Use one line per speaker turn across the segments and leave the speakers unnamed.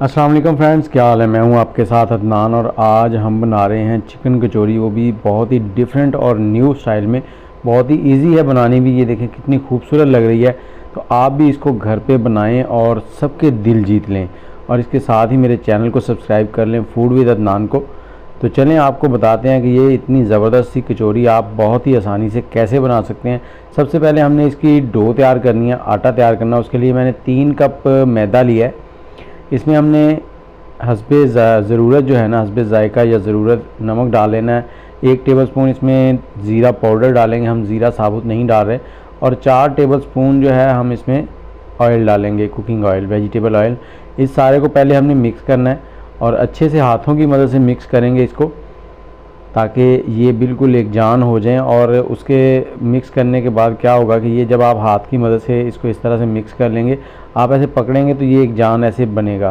अस्सलाम वालेकुम फ्रेंड्स, क्या हाल है। मैं हूं आपके साथ अदनान और आज हम बना रहे हैं चिकन कचौरी, वो भी बहुत ही डिफरेंट और न्यू स्टाइल में। बहुत ही इजी है बनानी भी। ये देखें कितनी खूबसूरत लग रही है। तो आप भी इसको घर पे बनाएं और सबके दिल जीत लें। और इसके साथ ही मेरे चैनल को सब्सक्राइब कर लें, फूड विद अदनान को। तो चलें आपको बताते हैं कि ये इतनी ज़बरदस्त सी कचौरी आप बहुत ही आसानी से कैसे बना सकते हैं। सबसे पहले हमने इसकी डो तैयार करनी है, आटा तैयार करना है। उसके लिए मैंने 3 कप मैदा लिया है। इसमें हमने हस्बे ज़रूरत जो है ना, हस्बे जायका या ज़रूरत नमक डाल लेना है। 1 टेबलस्पून इसमें ज़ीरा पाउडर डालेंगे, हम ज़ीरा साबुत नहीं डाल रहे। और 4 टेबलस्पून जो है हम इसमें ऑयल डालेंगे, कुकिंग ऑयल, वेजिटेबल ऑयल। इस सारे को पहले हमने मिक्स करना है और अच्छे से हाथों की मदद से मिक्स करेंगे इसको, ताकि ये बिल्कुल एक जान हो जाएं। और उसके मिक्स करने के बाद क्या होगा कि ये जब आप हाथ की मदद से इसको इस तरह से मिक्स कर लेंगे, आप ऐसे पकड़ेंगे तो ये एक जान ऐसे बनेगा।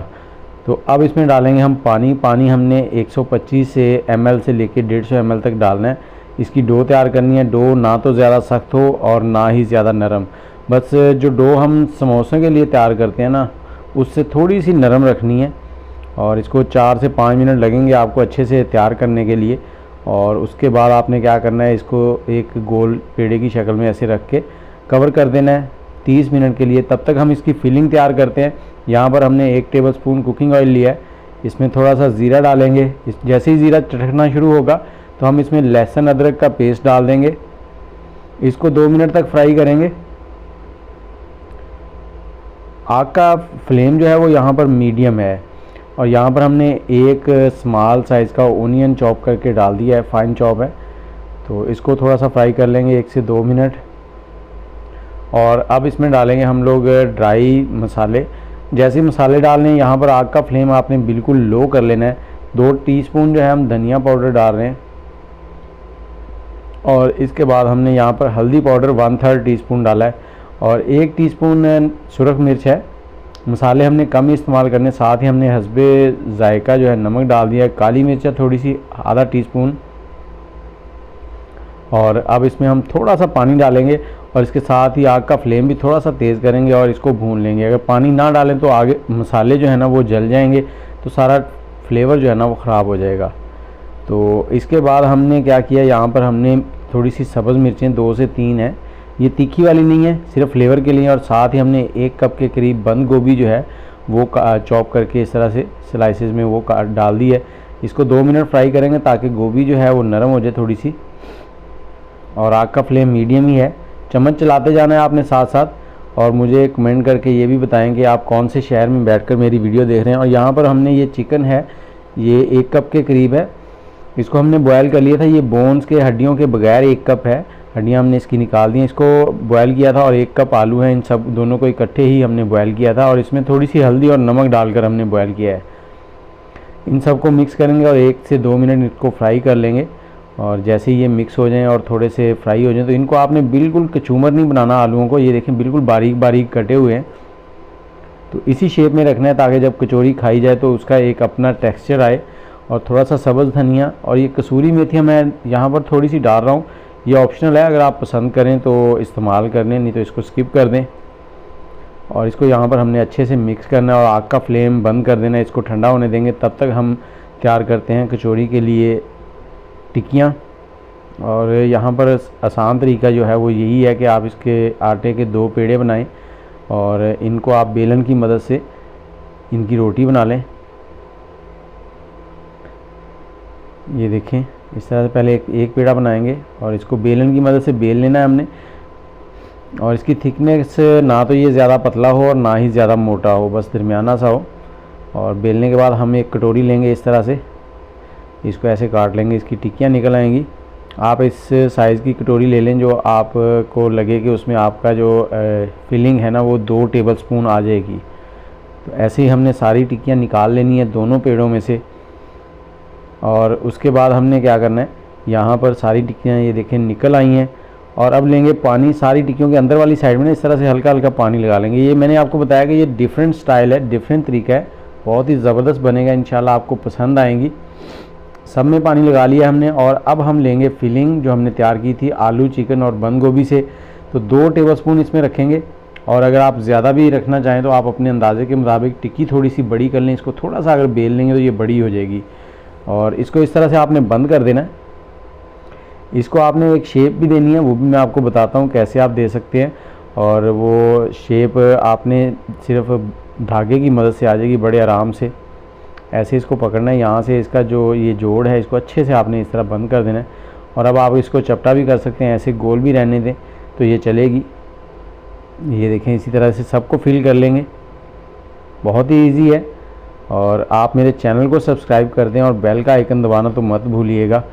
तो अब इसमें डालेंगे हम पानी हमने 125 ml से लेके 150 ml तक डालना है। इसकी डो तैयार करनी है। डो ना तो ज़्यादा सख्त हो और ना ही ज़्यादा नरम, बस जो डो हम समोसों के लिए तैयार करते हैं ना, उससे थोड़ी सी नरम रखनी है। और इसको 4 से 5 मिनट लगेंगे आपको अच्छे से तैयार करने के लिए। और उसके बाद आपने क्या करना है, इसको एक गोल पेड़े की शक्ल में ऐसे रख के कवर कर देना है 30 मिनट के लिए। तब तक हम इसकी फिलिंग तैयार करते हैं। यहाँ पर हमने 1 टेबलस्पून कुकिंग ऑयल लिया है। इसमें थोड़ा सा ज़ीरा डालेंगे। जैसे ही ज़ीरा चटकना शुरू होगा तो हम इसमें लहसुन अदरक का पेस्ट डाल देंगे। इसको 2 मिनट तक फ्राई करेंगे। आग का फ्लेम जो है वो यहाँ पर मीडियम है। और यहाँ पर हमने एक स्मॉल साइज़ का ओनियन चॉप करके डाल दिया है, फाइन चॉप है। तो इसको थोड़ा सा फ्राई कर लेंगे 1 से 2 मिनट। और अब इसमें डालेंगे हम लोग ड्राई मसाले। जैसे मसाले डालने हैं, यहाँ पर आग का फ्लेम आपने बिल्कुल लो कर लेना है। 2 टीस्पून जो है हम धनिया पाउडर डाल रहे हैं। और इसके बाद हमने यहाँ पर हल्दी पाउडर 1/3 टीस्पून डाला है। और 1 टीस्पून सुरख मिर्च है। मसाले हमने कम ही इस्तेमाल करने। साथ ही हमने हस्बे जायका जो है नमक डाल दिया है। काली मिर्च थोड़ी सी आधा टीस्पून। और अब इसमें हम थोड़ा सा पानी डालेंगे और इसके साथ ही आग का फ्लेम भी थोड़ा सा तेज़ करेंगे और इसको भून लेंगे। अगर पानी ना डालें तो आगे मसाले जो है ना वो जल जाएंगे, तो सारा फ्लेवर जो है ना वो ख़राब हो जाएगा। तो इसके बाद हमने क्या किया, यहाँ पर हमने थोड़ी सी सब्ज़ मिर्चें 2 से 3 है। ये तीखी वाली नहीं है, सिर्फ फ्लेवर के लिए। और साथ ही हमने 1 कप के करीब बंद गोभी जो है वो चॉप करके इस तरह से स्लाइसेस में वो डाल दी है। इसको 2 मिनट फ्राई करेंगे ताकि गोभी जो है वो नरम हो जाए थोड़ी सी। और आग का फ्लेम मीडियम ही है। चम्मच चलाते जाना है आपने साथ साथ। और मुझे कमेंट करके ये भी बताएं कि आप कौन से शहर में बैठकर मेरी वीडियो देख रहे हैं। और यहाँ पर हमने ये चिकन है, ये 1 कप के करीब है। इसको हमने बॉयल कर लिया था। ये बोन्स के, हड्डियों के बगैर 1 कप है। हड्डियाँ हमने इसकी निकाल दी, इसको बॉयल किया था। और 1 कप आलू है, इन सब दोनों को इकट्ठे ही हमने बॉयल किया था। और इसमें थोड़ी सी हल्दी और नमक डालकर हमने बॉयल किया है। इन सबको मिक्स करेंगे और 1 से 2 मिनट इसको फ्राई कर लेंगे। और जैसे ही ये मिक्स हो जाएं और थोड़े से फ्राई हो जाएं, तो इनको आपने बिल्कुल कचूमर नहीं बनाना आलूओं को। ये देखें बिल्कुल बारीक बारीक कटे हुए हैं। तो इसी शेप में रखना है ताकि जब कचौरी खाई जाए तो उसका एक अपना टेक्सचर आए। और थोड़ा सा सब्ज़ धनिया और ये कसूरी मेथी मैं यहाँ पर थोड़ी सी डाल रहा हूँ। ये ऑप्शनल है, अगर आप पसंद करें तो इस्तेमाल कर लें, नहीं तो इसको स्किप कर दें। और इसको यहाँ पर हमने अच्छे से मिक्स करना है और आग का फ्लेम बंद कर देना है। इसको ठंडा होने देंगे। तब तक हम तैयार करते हैं कचौरी के लिए टिक्कियाँ। और यहाँ पर आसान तरीका जो है वो यही है कि आप इसके आटे के 2 पेड़े बनाएं और इनको आप बेलन की मदद से इनकी रोटी बना लें। ये देखें, इस तरह से पहले एक पेड़ा बनाएंगे और इसको बेलन की मदद से बेल लेना है हमने। और इसकी थिकनेस ना तो ये ज़्यादा पतला हो और ना ही ज़्यादा मोटा हो, बस दरमियाना सा हो। और बेलने के बाद हम एक कटोरी लेंगे, इस तरह से इसको ऐसे काट लेंगे, इसकी टिक्कियाँ निकल आएंगी। आप इस साइज़ की कटोरी ले लें जो आपको लगे कि उसमें आपका जो फिलिंग है ना वो 2 टेबलस्पून आ जाएगी। तो ऐसे ही हमने सारी टिक्कियाँ निकाल लेनी है दोनों पेड़ों में से। और उसके बाद हमने क्या करना है, यहाँ पर सारी टिक्कियाँ ये देखें निकल आई हैं। और अब लेंगे पानी, सारी टिक्कियों के अंदर वाली साइड में ना इस तरह से हल्का हल्का पानी लगा लेंगे। ये मैंने आपको बताया कि ये डिफरेंट स्टाइल है, डिफरेंट तरीका है, बहुत ही ज़बरदस्त बनेगा, इंशाल्लाह आपको पसंद आएंगी। सब में पानी लगा लिया हमने। और अब हम लेंगे फिलिंग जो हमने तैयार की थी आलू, चिकन और बंद गोभी से। तो 2 टेबलस्पून इसमें रखेंगे और अगर आप ज़्यादा भी रखना चाहें तो आप अपने अंदाजे के मुताबिक टिक्की थोड़ी सी बड़ी कर लें, इसको थोड़ा सा अगर बेल लेंगे तो ये बड़ी हो जाएगी। और इसको इस तरह से आपने बंद कर देना है। इसको आपने एक शेप भी देनी है, वो भी मैं आपको बताता हूँ कैसे आप दे सकते हैं। और वो शेप आपने सिर्फ धागे की मदद से आ जाएगी बड़े आराम से। ऐसे इसको पकड़ना है, यहाँ से इसका जो ये जोड़ है इसको अच्छे से आपने इस तरह बंद कर देना है। और अब आप इसको चपटा भी कर सकते हैं, ऐसे गोल भी रहने दें तो ये चलेगी। ये देखें, इसी तरह से सबको फिल कर लेंगे, बहुत ही इजी है। और आप मेरे चैनल को सब्सक्राइब कर दें और बेल का आइकन दबाना तो मत भूलिएगा।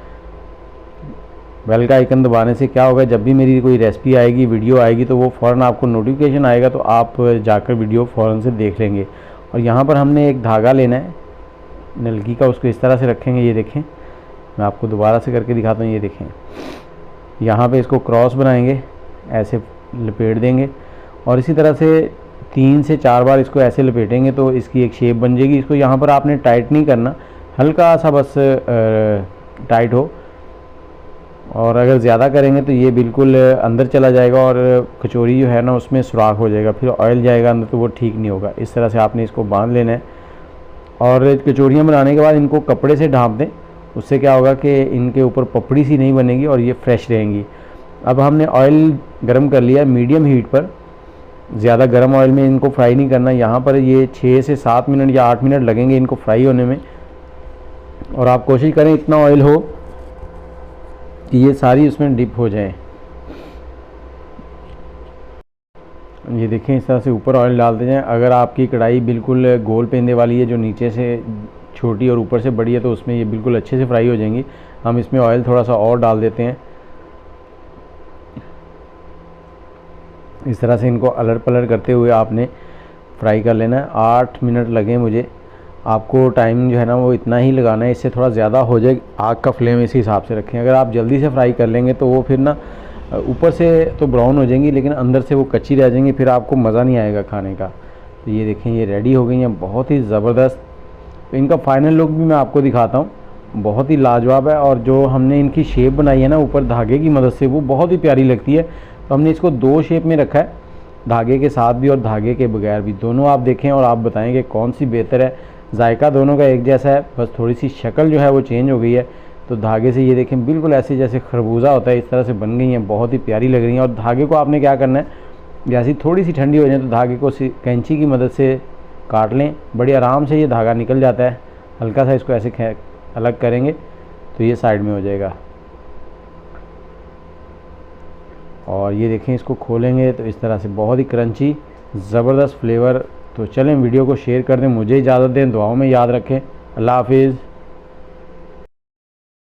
बेल का आइकन दबाने से क्या होगा, जब भी मेरी कोई रेसिपी आएगी, वीडियो आएगी, तो वो फ़ौरन आपको नोटिफिकेशन आएगा, तो आप जाकर वीडियो फ़ौरन से देख लेंगे। और यहाँ पर हमने एक धागा लेना है नलकी का, उसको इस तरह से रखेंगे। ये देखें, मैं आपको दोबारा से करके दिखाता हूँ। ये देखें, यहाँ पे इसको क्रॉस बनाएंगे, ऐसे लपेट देंगे और इसी तरह से 3 से 4 बार इसको ऐसे लपेटेंगे तो इसकी एक शेप बन जाएगी। इसको यहाँ पर आपने टाइट नहीं करना, हल्का सा बस टाइट हो। और अगर ज़्यादा करेंगे तो ये बिल्कुल अंदर चला जाएगा और कचौरी जो है ना उसमें सुराख हो जाएगा, फिर ऑयल जाएगा अंदर, तो वो ठीक नहीं होगा। इस तरह से आपने इसको बांध लेना है। और कचौरियाँ बनाने के बाद इनको कपड़े से ढाँप दें, उससे क्या होगा कि इनके ऊपर पपड़ी सी नहीं बनेगी और ये फ्रेश रहेंगी। अब हमने ऑयल गरम कर लिया मीडियम हीट पर, ज़्यादा गर्म ऑयल में इनको फ्राई नहीं करना। यहाँ पर ये 6 से 7 मिनट या 8 मिनट लगेंगे इनको फ्राई होने में। और आप कोशिश करें इतना ऑयल हो कि ये सारी उसमें डिप हो जाए। ये देखें, इस तरह से ऊपर ऑयल डालते जाएं। अगर आपकी कढ़ाई बिल्कुल गोल पेंदे वाली है, जो नीचे से छोटी और ऊपर से बड़ी है, तो उसमें ये बिल्कुल अच्छे से फ्राई हो जाएंगी। हम इसमें ऑयल थोड़ा सा और डाल देते हैं। इस तरह से इनको अलट पलट करते हुए आपने फ्राई कर लेना है। 8 मिनट लगे मुझे, आपको टाइम जो है ना वो इतना ही लगाना है, इससे थोड़ा ज़्यादा हो जाए। आग का फ्लेम इसी हिसाब से रखें। अगर आप जल्दी से फ्राई कर लेंगे तो वो फिर ना ऊपर से तो ब्राउन हो जाएंगी लेकिन अंदर से वो कच्ची रह जाएंगी, फिर आपको मज़ा नहीं आएगा खाने का। तो ये देखें, ये रेडी हो गई हैं, बहुत ही ज़बरदस्त। तो इनका फाइनल लुक भी मैं आपको दिखाता हूँ, बहुत ही लाजवाब है। और जो हमने इनकी शेप बनाई है ना ऊपर धागे की मदद से, वो बहुत ही प्यारी लगती है। तो हमने इसको 2 शेप में रखा है, धागे के साथ भी और धागे के बगैर भी। दोनों आप देखें और आप बताएं कि कौन सी बेहतर है। जायका दोनों का एक जैसा है, बस थोड़ी सी शक्ल जो है वो चेंज हो गई है। तो धागे से ये देखें बिल्कुल ऐसे जैसे खरबूजा होता है, इस तरह से बन गई हैं, बहुत ही प्यारी लग रही हैं। और धागे को आपने क्या करना है, जैसी थोड़ी सी ठंडी हो जाए तो धागे को कैंची की मदद से काट लें, बड़ी आराम से ये धागा निकल जाता है। हल्का सा इसको ऐसे अलग करेंगे तो ये साइड में हो जाएगा। और ये देखें, इसको खोलेंगे तो इस तरह से बहुत ही क्रंची ज़बरदस्त फ्लेवर। तो चलें वीडियो को शेयर कर दें, मुझे इजाज़त दें, दुआओं में याद रखें। अल्लाह हाफिज़।